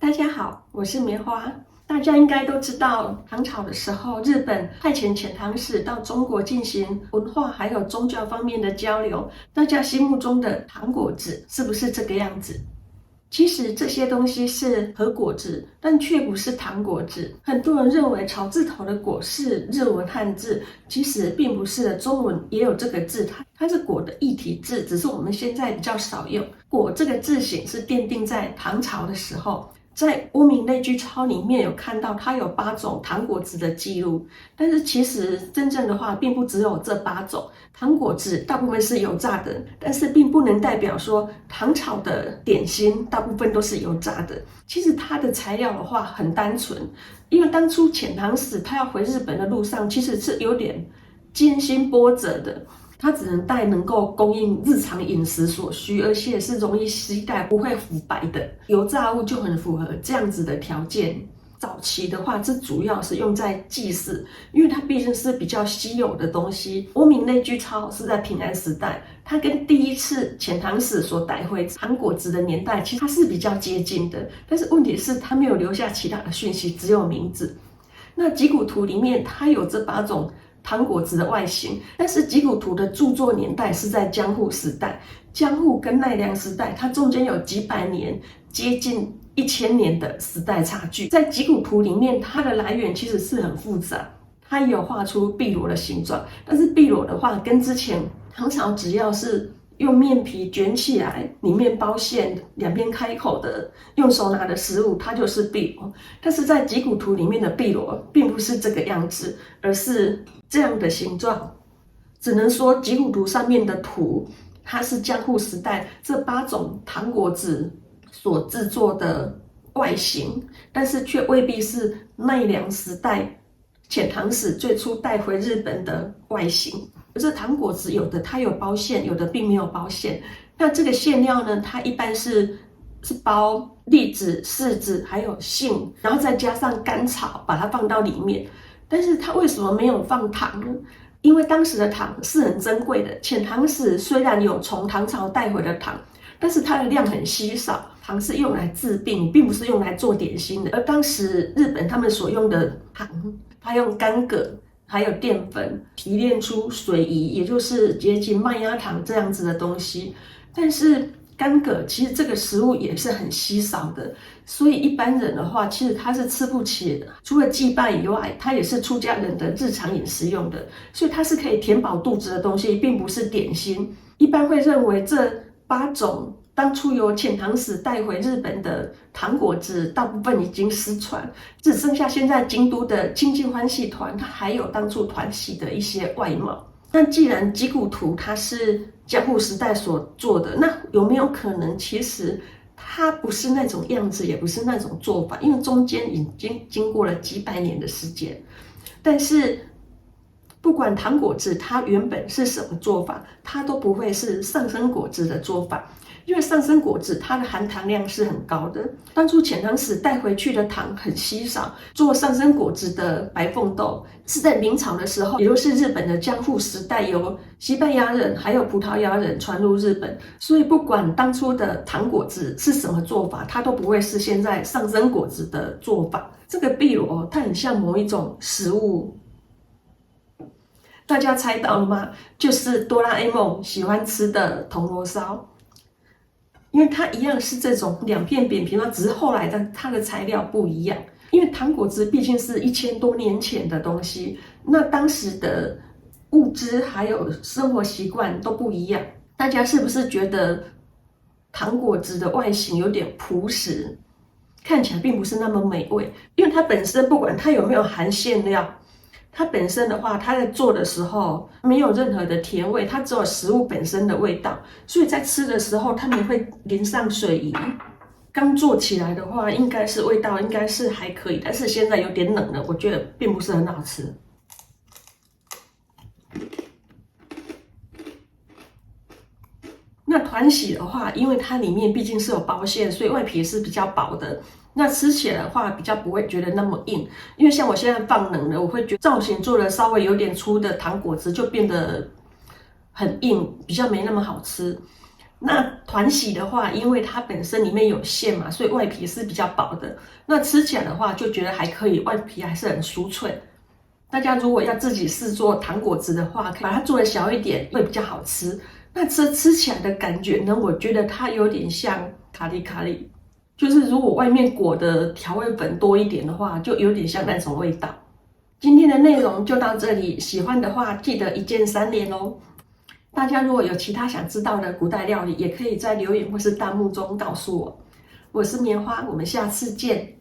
大家好，我是棉花。大家应该都知道，唐朝的时候，日本派遣遣唐使到中国进行文化还有宗教方面的交流。大家心目中的糖果子是不是这个样子？其实这些东西是和果子，但却不是糖果子。很多人认为草字头的果是日文汉字，其实并不是的，中文也有这个字，它是果的异体字，只是我们现在比较少用。果这个字形是奠定在唐朝的时候。在《乌明类聚钞》里面有看到，它有8种糖果子的记录，但是其实真正的话，并不只有这8种糖果子，大部分是油炸的，但是并不能代表说唐朝的点心大部分都是油炸的。其实它的材料的话很单纯，因为当初遣唐使他要回日本的路上，其实是有点艰辛波折的。它只能带能够供应日常饮食所需，而且是容易携带、不会腐败的油炸物，就很符合这样子的条件。早期的话，这主要是用在祭祀，因为它毕竟是比较稀有的东西。乌明类聚钞是在平安时代，它跟第一次遣唐使所带回糖果子的年代，其实它是比较接近的。但是问题是，它没有留下其他的讯息，只有名字。那集古图里面，它有这8种糖果子的外形，但是集古图的著作年代是在江户时代，江户跟奈良时代，它中间有几百年，接近1000年的时代差距。在集古图里面，它的来源其实是很复杂，它也有画出碧螺的形状，但是碧螺的话，跟之前唐朝只要是用面皮卷起来，里面包馅，两边开口的，用手拿的食物，它就是碧螺。但是在集古图里面的碧螺，并不是这个样子，而是这样的形状。只能说集古图上面的图，它是江户时代这8种糖果子所制作的外形，但是却未必是奈良时代遣唐使最初带回日本的外形。可是糖果子有的它有包馅，有的并没有包馅。那这个馅料呢，它一般是包栗子、柿子还有杏，然后再加上甘草，把它放到里面。但是它为什么没有放糖呢？因为当时的糖是很珍贵的，遣唐使虽然有从唐朝带回的糖，但是它的量很稀少。糖是用来治病，并不是用来做点心的。而当时日本他们所用的糖，它用干葛还有淀粉提炼出水饴，也就是接近麦芽糖这样子的东西。但是干葛其实这个食物也是很稀少的，所以一般人的话，其实他是吃不起的。除了祭拜以外，它也是出家人的日常饮食用的，所以它是可以填饱肚子的东西，并不是点心。一般会认为这8种当初由遣唐使带回日本的糖果子，大部分已经失传，只剩下现在京都的清净欢喜团，它还有当初团喜的一些外貌。那既然集古图它是江户时代所做的，那有没有可能其实它不是那种样子，也不是那种做法？因为中间已经经过了几百年的时间。但是不管糖果子它原本是什么做法，它都不会是上升果子的做法。因为上升果子它的含糖量是很高的，当初遣唐使带回去的糖很稀少。做上升果子的白凤豆是在明朝的时候，也就是日本的江户时代，由西班牙人还有葡萄牙人传入日本，所以不管当初的糖果子是什么做法，它都不会是现在上升果子的做法。这个碧螺它很像某一种食物，大家猜到了吗？就是哆啦 A 梦喜欢吃的铜锣烧。因为它一样是这种2片扁平，只是后来的它的材料不一样。因为糖果子毕竟是1000多年前的东西，那当时的物资还有生活习惯都不一样。大家是不是觉得糖果子的外形有点朴实，看起来并不是那么美味？因为它本身不管它有没有含馅料，它本身的话，它在做的时候没有任何的甜味，它只有食物本身的味道，所以在吃的时候他们会淋上水饴。刚做起来的话，应该是味道应该是还可以，但是现在有点冷了，我觉得并不是很好吃。那团喜的话，因为它里面毕竟是有包馅，所以外皮是比较薄的。那吃起来的话，比较不会觉得那么硬，因为像我现在放冷了，我会觉得造型做的稍微有点粗的糖果子就变得很硬，比较没那么好吃。那团喜的话，因为它本身里面有馅嘛，所以外皮是比较薄的。那吃起来的话，就觉得还可以，外皮还是很酥脆。大家如果要自己试做糖果子的话，把它做的小一点，会比较好吃。那吃起来的感觉呢，我觉得它有点像卡里卡里，就是如果外面裹的调味粉多一点的话，就有点像那种味道。今天的内容就到这里，喜欢的话记得一键3连哦。大家如果有其他想知道的古代料理，也可以在留言或是弹幕中告诉我。我是棉花，我们下次见。